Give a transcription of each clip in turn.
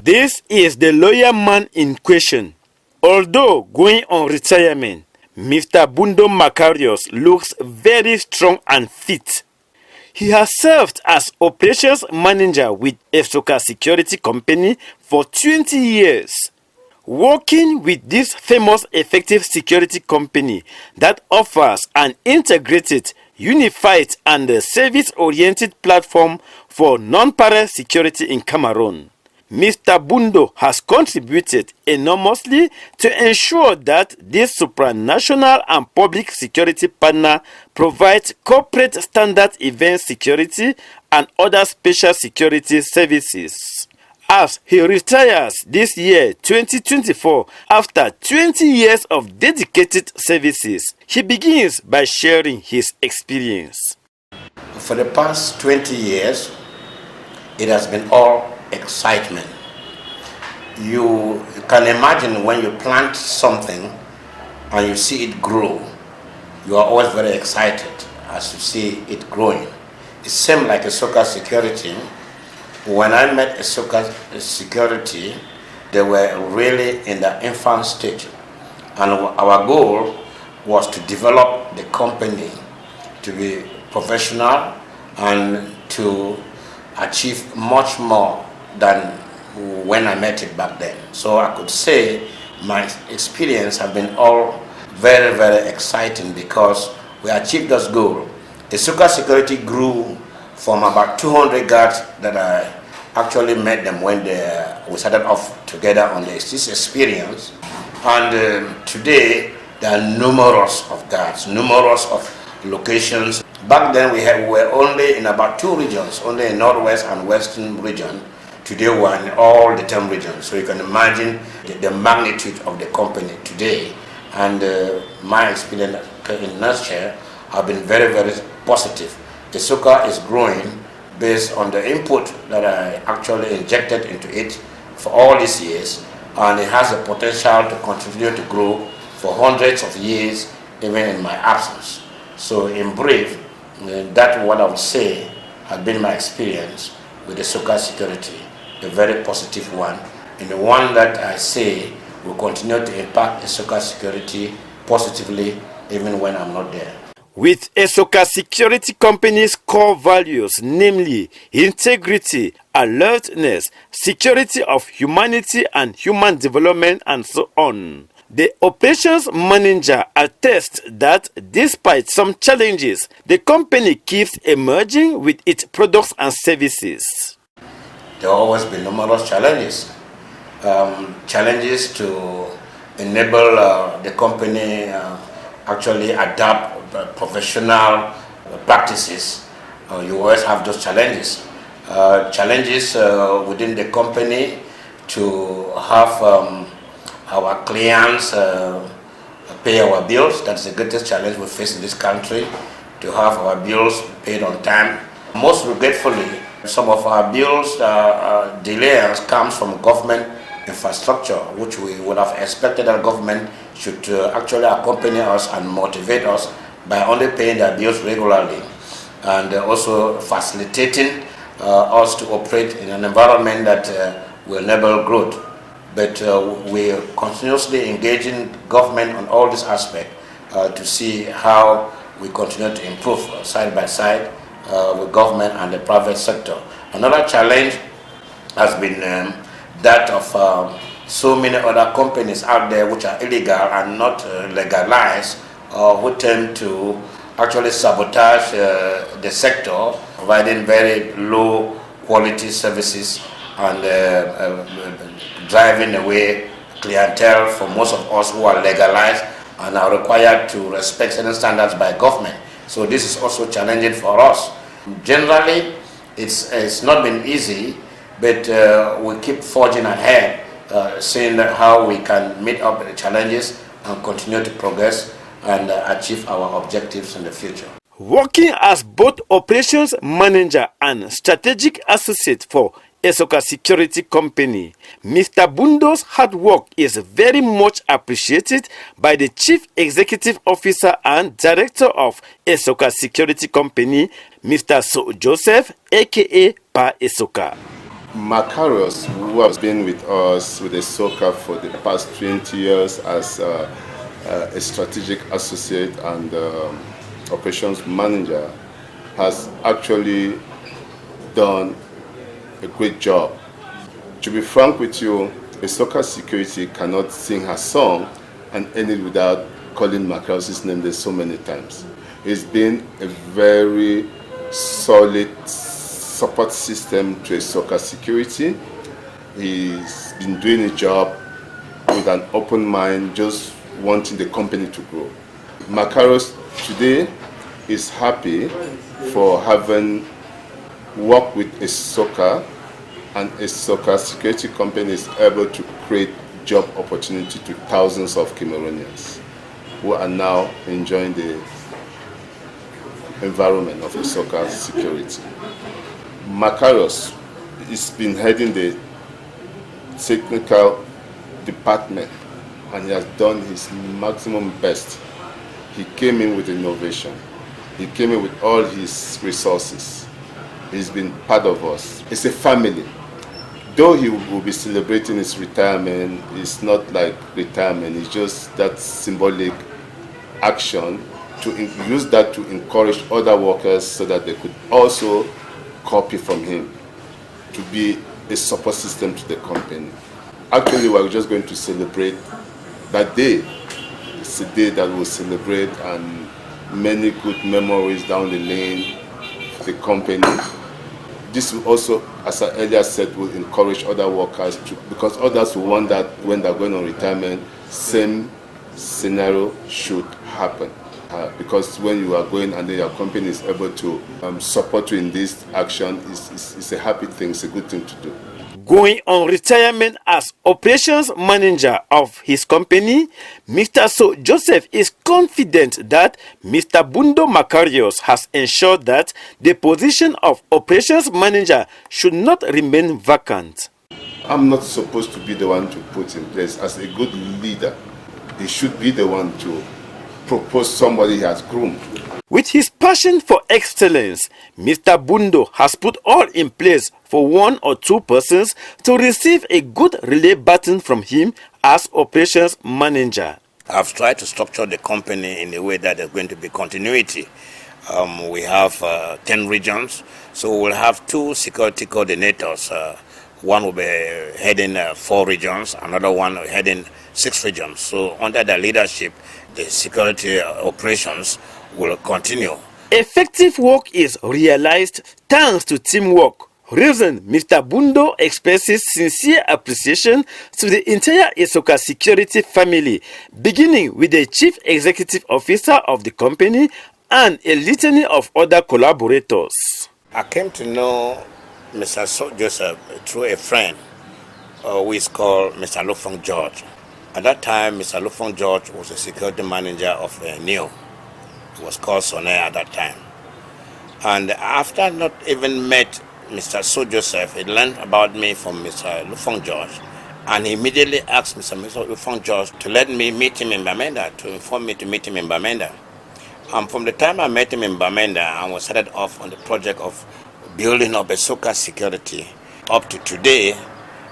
This is the lawyer man in question. Although going on retirement, Mr. Bundo Makarios looks very strong and fit. He has served as operations manager with Essoka Security Company for 20 years. Working with this famous effective security company that offers an integrated, unified and service-oriented platform for non-para security in Cameroon, Mr. Bundo has contributed enormously to ensure that this supranational and public security partner provides corporate standard event security and other special security services. As he retires this year 2024 after 20 years of dedicated services, he begins by sharing his experience. For the past 20 years, it has been all excitement. You can imagine when you plant something and you see it grow, you are always very excited as you see it growing. It seemed like Essoka Security. When I met Essoka Security, they were really in the infant stage, and our goal was to develop the company to be professional and to achieve much more than when I met it back then. So I could say my experience have been all very, very exciting because we achieved this goal. Essoka Security grew from about 200 guards that I actually met them when we started off together on this experience. And today there are numerous of guards, numerous of locations. Back then we were only in about 2 regions, only in Northwest and Western region. Today we're in all the 10 regions. So you can imagine the magnitude of the company today. And my experience in a nutshell have been very, very positive. Essoka is growing based on the input that I actually injected into it for all these years, and it has the potential to continue to grow for hundreds of years even in my absence. So in brief, that's what I would say has been my experience with Essoka Security, a very positive one, and the one that I say will continue to impact Essoka Security positively even when I'm not there. With Essoka Security Company's core values, namely integrity, alertness, security of humanity and human development and so on, the operations manager attests that despite some challenges, the company keeps emerging with its products and services. There have always been numerous challenges. Challenges to enable the company actually adapt professional practices. You always have those challenges. Challenges within the company to have our clients pay our bills. That's the greatest challenge we face in this country, to have our bills paid on time. Most regretfully, some of our bills delays comes from government infrastructure, which we would have expected that government should actually accompany us and motivate us by only paying their bills regularly, and also facilitating us to operate in an environment that will enable growth. But we are continuously engaging government on all these aspects to see how we continue to improve side by side with government and the private sector. Another challenge has been that of so many other companies out there which are illegal and not legalized, who tend to actually sabotage the sector, providing very low quality services and driving away clientele for most of us who are legalized and are required to respect certain standards by government. So this is also challenging for us. Generally, it's not been easy, but we keep forging ahead, seeing how we can meet up the challenges and continue to progress and achieve our objectives in the future. Working as both operations manager and strategic associate for Essoka Security Company, Mr. Bundo's hard work is very much appreciated by the Chief Executive Officer and Director of Essoka Security Company, Mr. So Joseph, aka Pa Essoka. Makarios, who has been with us with Essoka for the past 20 years as a strategic associate and operations manager, has actually done a great job. To be frank with you, Essoka Security cannot sing her song and end it without calling Makarios' name there so many times. It's been a very solid support system to Essoka Security. He's been doing his job with an open mind, just wanting the company to grow. Makarios today is happy for having worked with Essoka, and Essoka Security Company is able to create job opportunity to thousands of Cameroonians who are now enjoying the environment of Essoka Security. Makarios has been heading the technical department and he has done his maximum best. He came in with innovation. He came in with all his resources. He's been part of us. It's a family. Though he will be celebrating his retirement, it's not like retirement, it's just that symbolic action to use that to encourage other workers so that they could also copy from him to be a support system to the company. Actually, we're just going to celebrate that day. It's a day that we'll celebrate and many good memories down the lane for the company. This will also, as I earlier said, will encourage other workers to, because others will want that when they're going on retirement, same scenario should happen. Because when you are going and then your company is able to support you in this action, it's a happy thing, it's a good thing to do. Going on retirement as operations manager of his company, Mr. So Joseph is confident that Mr. Bundo Makarios has ensured that the position of operations manager should not remain vacant. I'm not supposed to be the one to put in place. As a good leader, he should be the one to propose somebody he has groomed. With his passion for excellence, Mr. Bundo has put all in place for one or two persons to receive a good relay baton from him as operations manager. I've tried to structure the company in a way that there's going to be continuity. We have 10 regions, so we'll have 2 security coordinators. One will be heading 4 regions, another one heading 6 regions. So under their leadership, the security operations will continue. Effective work is realized thanks to teamwork. Reason Mr. Bundo expresses sincere appreciation to the entire Essoka security family, beginning with the chief executive officer of the company and a litany of other collaborators. I came to know Mr. Joseph through a friend who is called Mr. Lufeng George. At that time, Mr. Lufeng George was a security manager of NEO. It was called Soné at that time. And after not even met Mr. So Joseph, he learned about me from Mr. Lufeng George. And he immediately asked Mr. Lufeng George to let me meet him in Bamenda, to inform me to meet him in Bamenda. And from the time I met him in Bamenda, I was started off on the project of building up Essoka security. Up to today,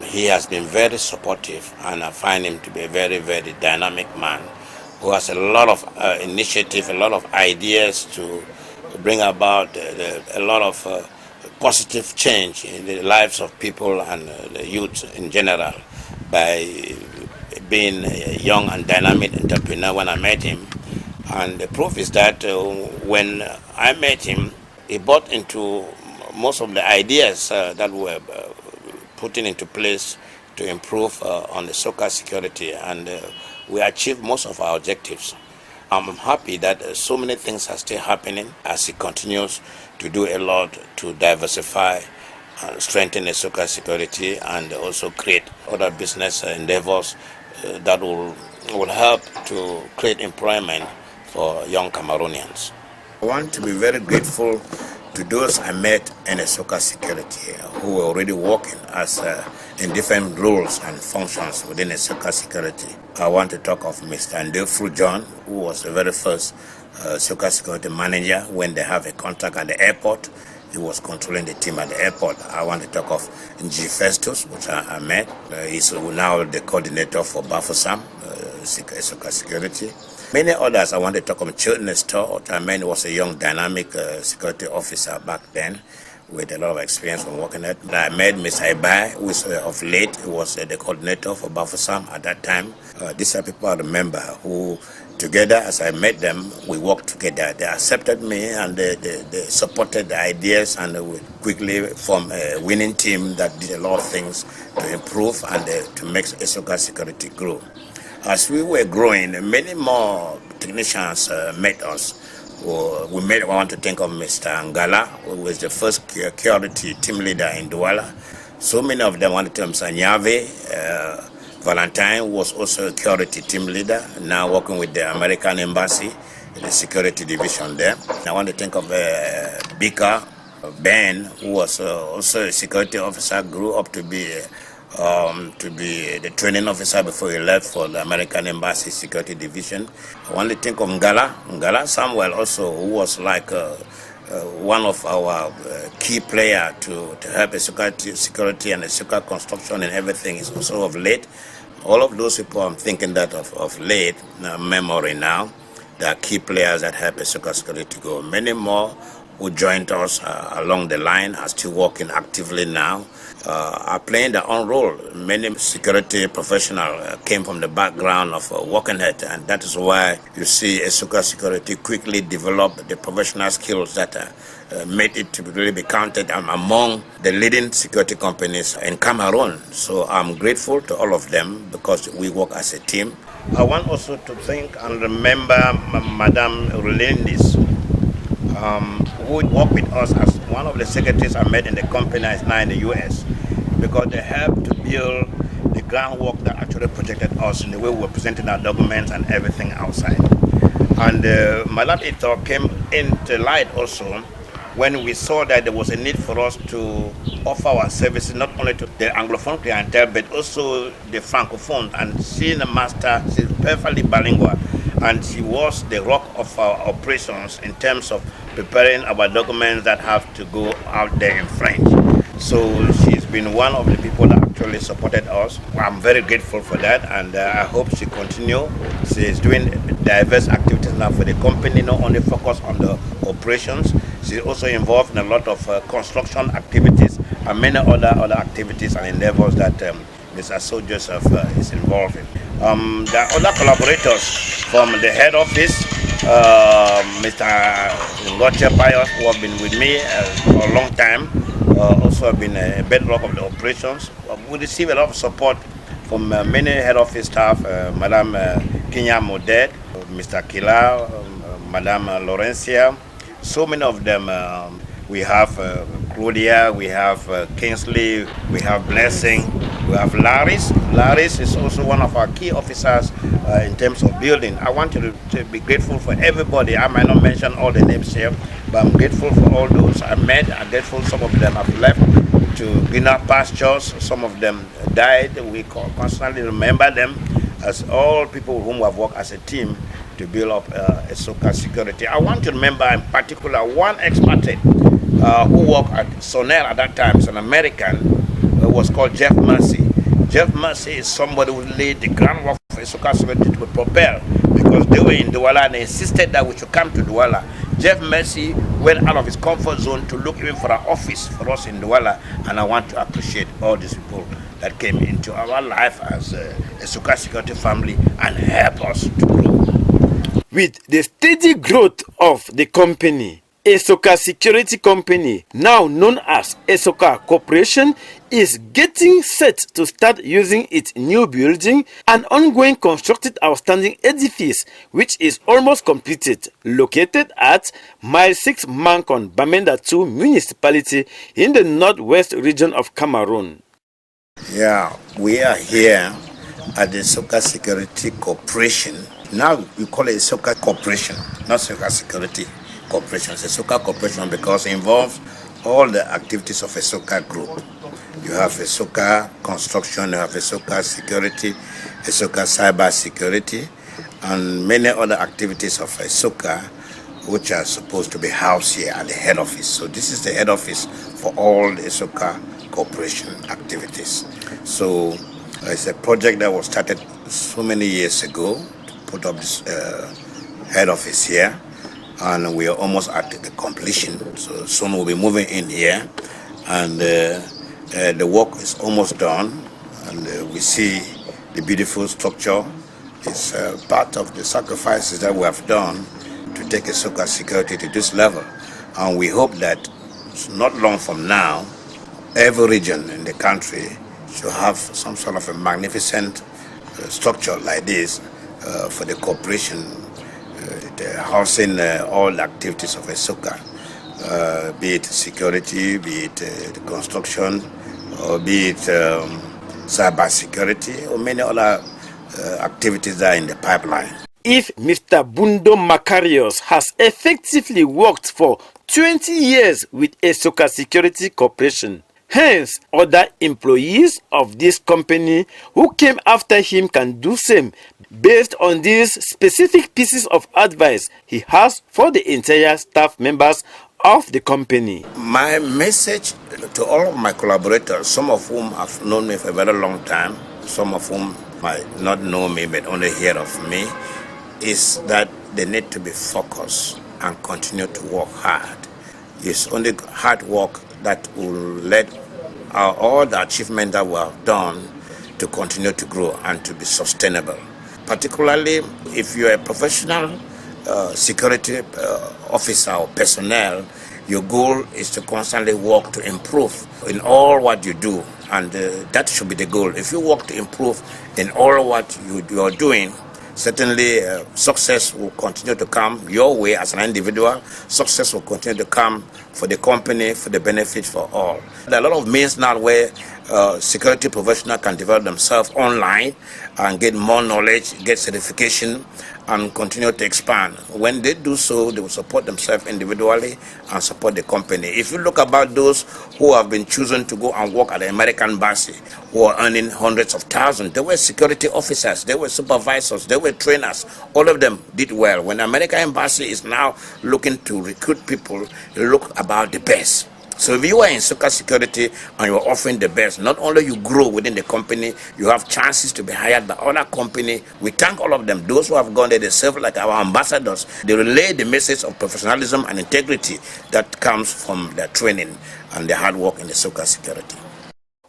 he has been very supportive, and I find him to be a very, very dynamic man who has a lot of initiative, a lot of ideas to bring about a lot of positive change in the lives of people and the youth in general by being a young and dynamic entrepreneur when I met him. And the proof is that when I met him, he bought into most of the ideas that were putting into place to improve on the Essoka security, and we achieved most of our objectives. I'm happy that so many things are still happening as he continues to do a lot to diversify and strengthen the Essoka security and also create other business endeavors that will help to create employment for young Cameroonians. I want to be very grateful to those I met in Essoka security who were already working as in different roles and functions within Essoka security. I want to talk of Mr. Ndefru John, who was the very first Essoka security manager when they have a contract at the airport. He was controlling the team at the airport. I want to talk of G. Festus, which I met. He's now the coordinator for Bafosam, Essoka Security. Many others. I want to talk of Children's Store, which I met was a young, dynamic security officer back then, with a lot of experience from working at. I met Ms. Ibai, who is of late, who was the coordinator for Bafosam at that time. These are people I remember who, together, as I met them, we worked together. They accepted me and they supported the ideas, and we quickly formed a winning team that did a lot of things to improve and to make Essoka Security grow. As we were growing, many more technicians met us. I want to think of Mr. Ngala, who was the first security team leader in Douala. So many of them wanted to Mr. Nyave, Valentine, who was also a security team leader, now working with the American Embassy in the security division there. I want to think of Bika, Ben, who was also a security officer, grew up to be the training officer before he left for the American Embassy Security Division. I want to think of Ngala Samuel also, who was like one of our key players to help the security and the Essoka construction and everything. Is also of late. All of those people I'm thinking that of late memory now. They are key players that help Essoka security to go. Many more who joined us along the line are still working actively now, are playing their own role. Many security professionals came from the background of Walkenhead, and that is why you see Essoka Security quickly develop the professional skills that made it to really be counted among the leading security companies in Cameroon. So I'm grateful to all of them because we work as a team. I want also to thank and remember Madame Rolindis, who worked with us as one of the secretaries I met in the company is now in the US, because they helped to build the groundwork that actually protected us in the way we were presenting our documents and everything outside. And Madame Ito came into light also when we saw that there was a need for us to offer our services not only to the Anglophone clientele but also the Francophone. And she's a master, she's perfectly bilingual, and she was the rock of our operations in terms of preparing our documents that have to go out there in French. So she's been one of the people that actually supported us. I'm very grateful for that, and I hope she continue. She's doing diverse activities now for the company, not only focused on the operations. She's also involved in a lot of construction activities and many other activities and endeavors that Mr. So Joseph is involved in. There are other collaborators from the head office, Mr. Ngoche Pius, who have been with me for a long time, also have been a bedrock of the operations. We receive a lot of support from many head office staff, Madame Kenya Modet, Mr. Kila, Madame Laurencia, so many of them. We have Claudia, we have Kingsley, we have Blessing, we have Laris. Laris is also one of our key officers in terms of building. I want you to be grateful for everybody. I might not mention all the names here, but I'm grateful for all those I met. I'm grateful some of them have left to greener pastures. Some of them died. We constantly remember them as all people with whom we have worked as a team to build up Essoka Security. I want to remember in particular one expatriate who worked at Sonel at that time. It's an American, was called Jeff Mercy. Jeff Mercy is somebody who laid the groundwork for Essoka Security to propel, because they were in Douala and they insisted that we should come to Douala. Jeff Mercy went out of his comfort zone to look even for an office for us in Douala, and I want to appreciate all these people that came into our life as a Essoka Security family and help us to grow. With the steady growth of the company, Essoka Security Company, now known as Essoka Corporation, is getting set to start using its new building and ongoing constructed outstanding edifice, which is almost completed, located at Mile 6 Mankon, Bamenda 2 municipality in the northwest region of Cameroon. Yeah, we are here at the Essoka Security Corporation. Now we call it Essoka Corporation, not Essoka Security Corporation. It's Essoka Corporation because it involves all the activities of Essoka Group. You have Essoka Construction, you have Essoka Security, Essoka Cyber Security, and many other activities of Essoka which are supposed to be housed here at the head office. So this is the head office for all the Essoka Corporation activities. So it's a project that was started so many years ago to put up this head office here, and we are almost at the completion. So soon we'll be moving in here, and the work is almost done, and we see the beautiful structure. It's part of the sacrifices that we have done to take Essoka security to this level, and we hope that not long from now, every region in the country should have some sort of a magnificent structure like this for the corporation, housing all the activities of Essoka, be it security, be it the construction, or be it cyber security, or many other activities that are in the pipeline. If Mr. Bundo Makarios has effectively worked for 20 years with Essoka Security Corporation, hence other employees of this company who came after him can do same based on these specific pieces of advice he has for the entire staff members of the company. My message to all of my collaborators, some of whom have known me for a very long time, some of whom might not know me but only hear of me, is that they need to be focused and continue to work hard. It's only hard work that will let all the achievements that we have done to continue to grow and to be sustainable. Particularly if you're a professional security officer or personnel, your goal is to constantly work to improve in all what you do, and that should be the goal. If you work to improve in all what you are doing, certainly success will continue to come your way as an individual. Success will continue to come for the company, for the benefit for all. There are a lot of means now where security professionals can develop themselves online and get more knowledge, get certification, and continue to expand. When they do so, they will support themselves individually and support the company. If you look about those who have been chosen to go and work at the American embassy, who are earning hundreds of thousands, they were security officers, they were supervisors, they were trainers. All of them did well. When the American embassy is now looking to recruit people, they look about the best. So if you are in Essoka security and you are offering the best, not only you grow within the company, you have chances to be hired by other company. We thank all of them. Those who have gone there, they serve like our ambassadors. They relay the message of professionalism and integrity that comes from their training and their hard work in the Essoka security.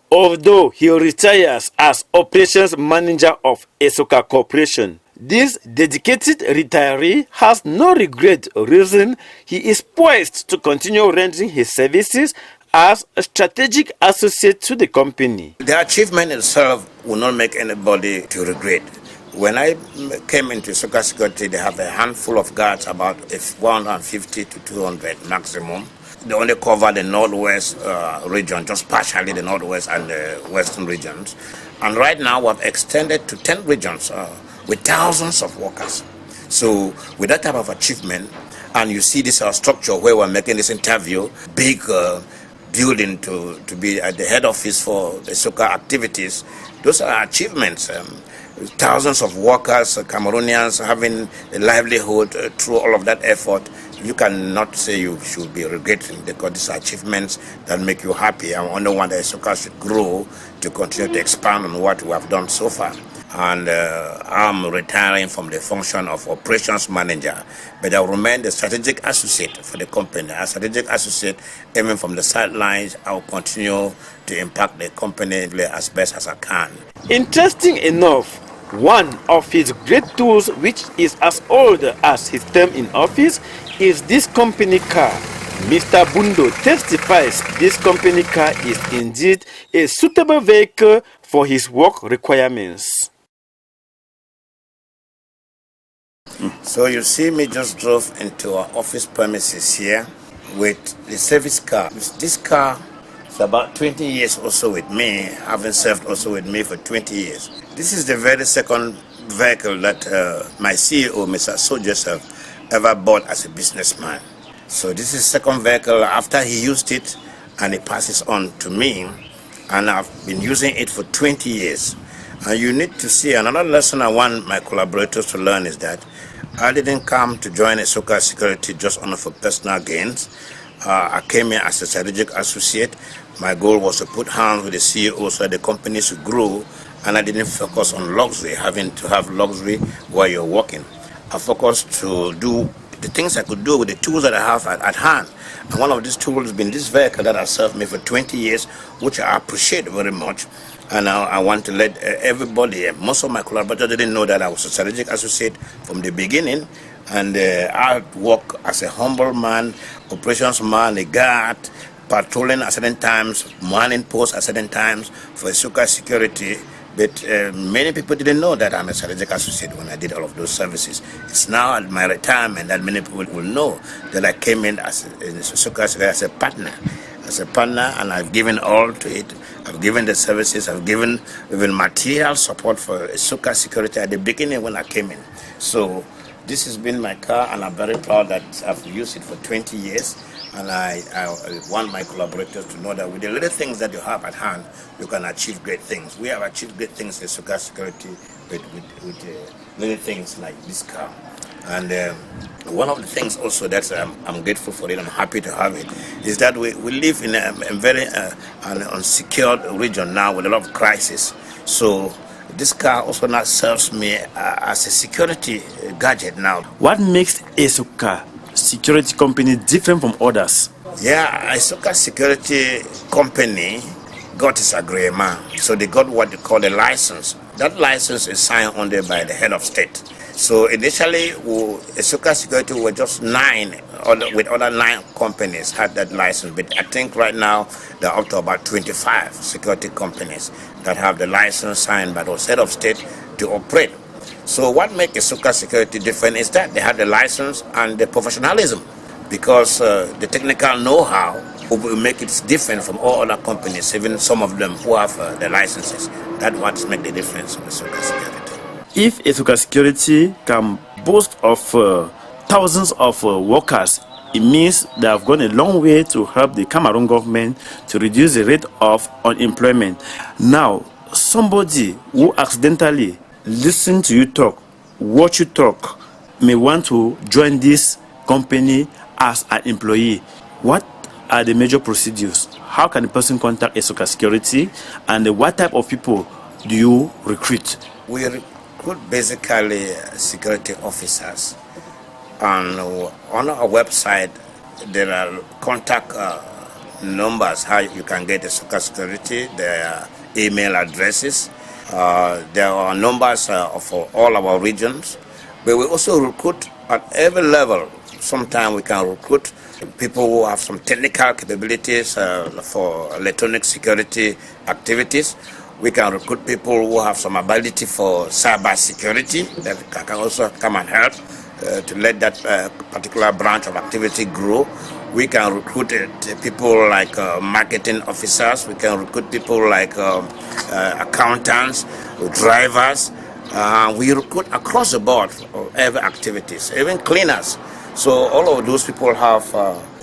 Although he retires as operations manager of Essoka Corporation, this dedicated retiree has no regret, reason he is poised to continue rendering his services as a strategic associate to the company. The achievement itself will not make anybody to regret. When I came into Essoka security, they have a handful of guards, about 150 to 200 maximum. They only cover the northwest region, just partially the northwest and the western regions. And right now we have extended to 10 regions with thousands of workers. So with that type of achievement, and you see this structure where we're making this interview, big building to be at the head office for the Essoka activities, those are achievements. Thousands of workers, Cameroonians having a livelihood through all of that effort. You cannot say you should be regretting, because these are achievements that make you happy. I wonder one that Essoka should grow to continue to expand on what we have done so far. And I'm retiring from the function of operations manager, but I will remain the strategic associate for the company. As strategic associate, even from the sidelines, I will continue to impact the company as best as I can. Interesting enough, one of his great tools, which is as old as his term in office, is this company car. Mr. Bundo testifies this company car is indeed a suitable vehicle for his work requirements. So you see me just drove into our office premises here with the service car. This car is about 20 years also with me, having served also with me for 20 years. This is the very second vehicle that my CEO, Mr. So Joseph, ever bought as a businessman. So this is second vehicle after he used it, and he passes on to me, and I've been using it for 20 years. And you need to see another lesson I want my collaborators to learn is that I didn't come to join Essoka Security just only for personal gains. I came here as a strategic associate. My goal was to put hands with the CEO so that the company should grow, and I didn't focus on luxury, having to have luxury while you're working. I focused to do the things I could do with the tools that I have at hand. And one of these tools has been this vehicle that has served me for 20 years, which I appreciate very much. And I want to let everybody, most of my collaborators didn't know that I was a strategic associate from the beginning. And I work as a humble man, operations man, a guard, patrolling at certain times, manning posts at certain times for Essoka Security. But many people didn't know that I'm a strategic associate when I did all of those services. It's now at my retirement that many people will know that I came in as a partner. And I've given all to it. I've given the services, I've given even material support for Essoka Security at the beginning when I came in. So this has been my car, and I'm very proud that I've used it for 20 years. And I want my collaborators to know that with the little things that you have at hand, you can achieve great things. We have achieved great things in Essoka Security with little things like this car. And one of the things also that I'm grateful for it, I'm happy to have it, is that we live in a very an unsecured region now with a lot of crisis. So this car also now serves me as a security gadget now. What makes Essoka Security Company different from others? Yeah, Essoka Security Company got its agreement. So they got what they call a license. That license is signed under by the head of state. So initially, Essoka Security were just 9, with other 9 companies had that license. But I think right now they're up to about 25 security companies that have the license signed by the head of state to operate. So what makes Essoka Security different is that they have the license and the professionalism, because the technical know-how will make it different from all other companies, even some of them who have the licenses. That's what makes the difference with Essoka Security. If Essoka Security can boast of thousands of workers, it means they have gone a long way to help the Cameroon government to reduce the rate of unemployment. Now, somebody who accidentally listen to you talk, watch you talk, may want to join this company as an employee. What are the major procedures? How can a person contact Essoka Security, and what type of people do you recruit? We recruit basically security officers, and on our website there are contact numbers how you can get Essoka Security. There are email addresses. There are numbers for all our regions, but we also recruit at every level. Sometimes we can recruit people who have some technical capabilities for electronic security activities. We can recruit people who have some ability for cyber security that can also come and help to let that particular branch of activity grow. We can recruit people like marketing officers. We can recruit people like accountants, drivers. We recruit across the board for every activities, even cleaners. So all of those people have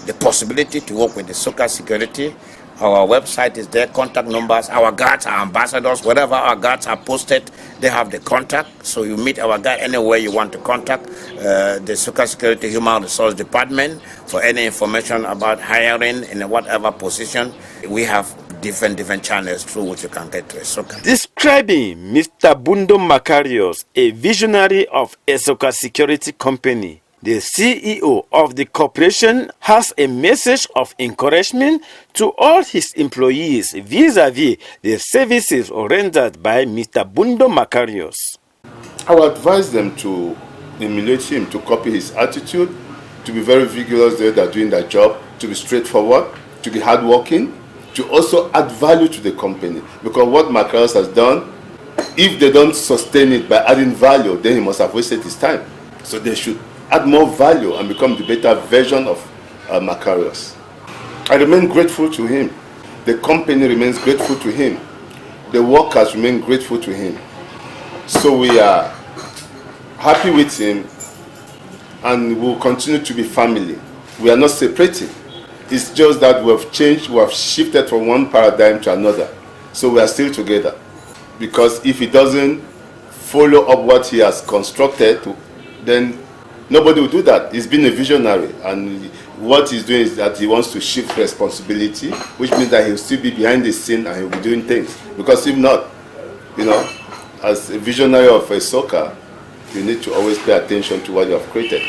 the possibility to work with the Essoka Security. Our website is there, contact numbers. Our guards are ambassadors. Wherever our guards are posted, they have the contact. So you meet our guard anywhere you want to contact the Essoka Security Human Resource Department for any information about hiring in whatever position. We have different channels through which you can get to Essoka. Describing Mr. Bundo Makarios, a visionary of Essoka Security Company, the CEO of the corporation has a message of encouragement to all his employees vis-a-vis the services rendered by Mr. Bundo Makarios. I would advise them to emulate him, to copy his attitude, to be very vigorous there that are doing their job, to be straightforward, to be hardworking, to also add value to the company. Because what Makarios has done, if they don't sustain it by adding value, then he must have wasted his time. So they should add more value and become the better version of Makarios. I remain grateful to him. The company remains grateful to him. The workers remain grateful to him. So we are happy with him, and we'll continue to be family. We are not separating. It's just that we have changed, we have shifted from one paradigm to another. So we are still together. Because if he doesn't follow up what he has constructed, then Nobody will do that. He's been a visionary, and what he's doing is that he wants to shift responsibility, which means that he'll still be behind the scene and he'll be doing things. Because if not, as a visionary of Essoka, you need to always pay attention to what you have created.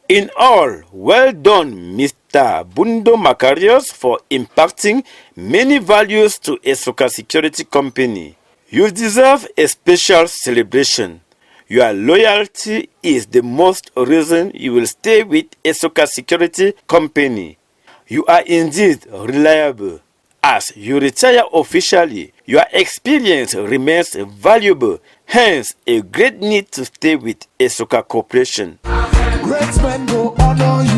In all, well done, Mr. Bundo Makarios, for impacting many values to Essoka Security Company. You deserve a special celebration. Your loyalty is the most reason you will stay with Essoka Security Company. You are indeed reliable. As you retire officially, your experience remains valuable, hence a great need to stay with Essoka Corporation. Great men go honor you.